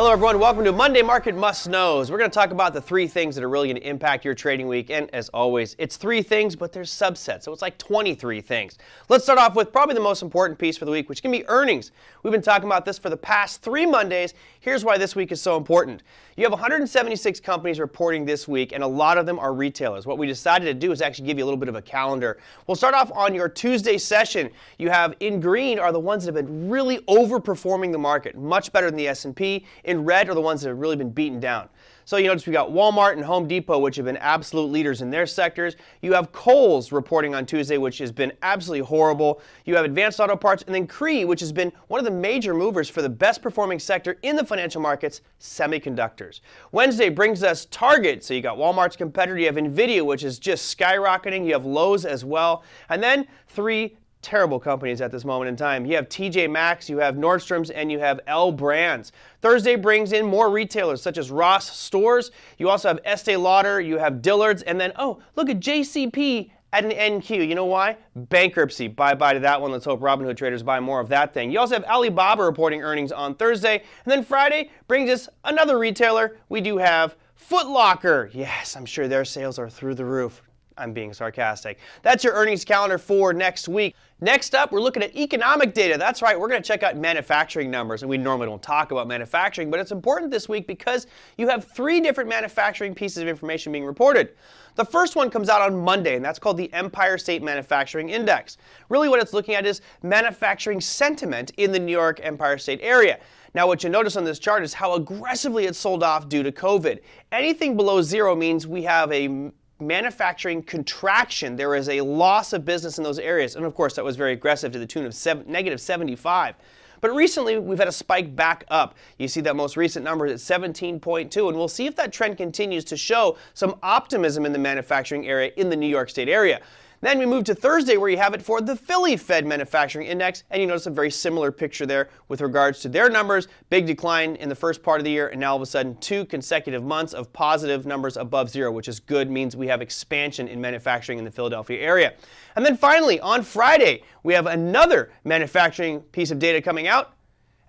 Hello everyone, welcome to Monday Market Must Knows. We're going to talk about the three things that are really going to impact your trading week. And as always, it's three things, but there's subsets, so it's like 23 things. Let's start off with probably the most important piece for the week, which can be earnings. We've been talking about this for the past 3 Mondays. Here's why this week is so important. You have 176 companies reporting this week, and a lot of them are retailers. What we decided to do is actually give you a little bit of a calendar. We'll start off on your Tuesday session. You have in green are the ones that have been really overperforming the market, much better than the S&P. In red are the ones that have really been beaten down. So you notice we got Walmart and Home Depot, which have been absolute leaders in their sectors. You have Kohl's reporting on Tuesday, which has been absolutely horrible. You have Advanced Auto Parts, and then Cree, which has been one of the major movers for the best performing sector in the financial markets, semiconductors. Wednesday brings us Target. So you got Walmart's competitor. You have Nvidia, which is just skyrocketing. You have Lowe's as well. And then 3 terrible companies at this moment in time. You have TJ Maxx, you have Nordstrom's, and you have L Brands. Thursday brings in more retailers such as Ross Stores. You also have Estee Lauder, you have Dillard's, and then, oh, look at JCP at an NQ. You know why? Bankruptcy. Bye-bye to that one. Let's hope Robinhood traders buy more of that thing. You also have Alibaba reporting earnings on Thursday. And then Friday brings us another retailer. We do have Foot Locker. Yes, I'm sure their sales are through the roof. I'm being sarcastic. That's your earnings calendar for next week. Next up, we're looking at economic data. That's right, we're going to check out manufacturing numbers. And we normally don't talk about manufacturing, but it's important this week because you have 3 different manufacturing pieces of information being reported. The first one comes out on Monday, and that's called the Empire State Manufacturing Index. Really what it's looking at is manufacturing sentiment in the New York Empire State area. Now, what you notice on this chart is how aggressively it sold off due to COVID. Anything below 0 means we have a manufacturing contraction. There is a loss of business in those areas. And of course, that was very aggressive to the tune of negative 75. But recently, we've had a spike back up. You see that most recent number is at 17.2, and we'll see if that trend continues to show some optimism in the manufacturing area in the New York State area. Then we move to Thursday, where you have it for the Philly Fed Manufacturing Index, and you notice a very similar picture there with regards to their numbers. Big decline in the first part of the year, and now all of a sudden 2 consecutive months of positive numbers above 0, which is good, means we have expansion in manufacturing in the Philadelphia area. And then finally, on Friday, we have another manufacturing piece of data coming out,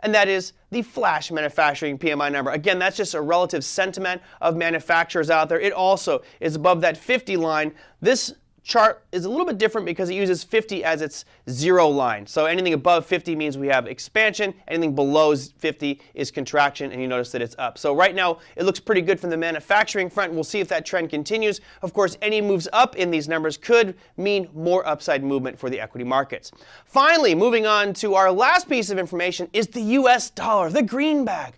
and that is the Flash Manufacturing PMI number. Again, that's just a relative sentiment of manufacturers out there. It also is above that 50 line. This chart is a little bit different because it uses 50 as its 0 line. So anything above 50 means we have expansion. Anything below 50 is contraction, and you notice that it's up. So right now, it looks pretty good from the manufacturing front. We'll see if that trend continues. Of course, any moves up in these numbers could mean more upside movement for the equity markets. Finally, moving on to our last piece of information is the US dollar, the greenback.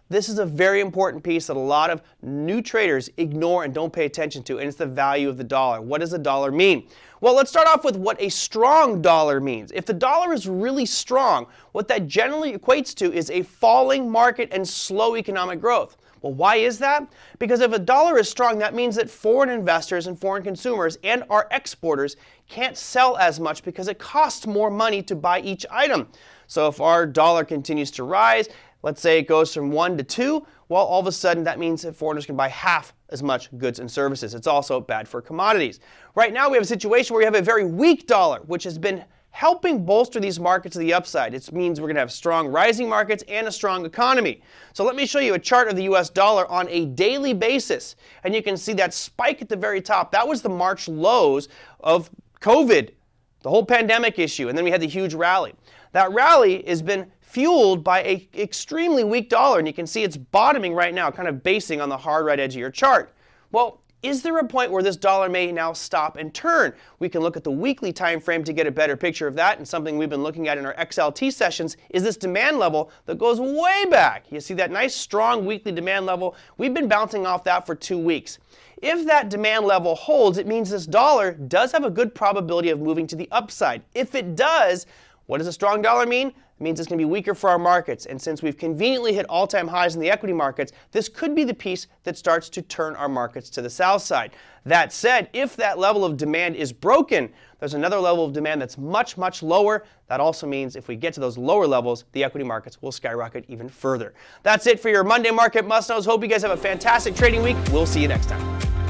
This is a very important piece that a lot of new traders ignore and don't pay attention to, and it's the value of the dollar. What does the dollar mean? Well, let's start off with what a strong dollar means. If the dollar is really strong, what that generally equates to is a falling market and slow economic growth. Well, why is that? Because if a dollar is strong, that means that foreign investors and foreign consumers and our exporters can't sell as much because it costs more money to buy each item. So if our dollar continues to rise, let's say it goes from 1 to 2, well, all of a sudden that means that foreigners can buy half as much goods and services. It's also bad for commodities. Right now we have a situation where we have a very weak dollar, which has been helping bolster these markets to the upside. It means we're going to have strong rising markets and a strong economy. So let me show you a chart of the US dollar on a daily basis. And you can see that spike at the very top. That was the March lows of COVID, the whole pandemic issue. And then we had the huge rally. That rally has been fueled by an extremely weak dollar, and you can see it's bottoming right now, kind of basing on the hard right edge of your chart. Well, is there a point where this dollar may now stop and turn? We can look at the weekly time frame to get a better picture of that, and something we've been looking at in our XLT sessions is this demand level that goes way back. You see that nice strong weekly demand level? We've been bouncing off that for 2 weeks. If that demand level holds, it means this dollar does have a good probability of moving to the upside. If it does, what does a strong dollar mean? It means it's going to be weaker for our markets. And since we've conveniently hit all-time highs in the equity markets, this could be the piece that starts to turn our markets to the south side. That said, if that level of demand is broken, there's another level of demand that's much, much lower. That also means if we get to those lower levels, the equity markets will skyrocket even further. That's it for your Monday Market Must Knows. Hope you guys have a fantastic trading week. We'll see you next time.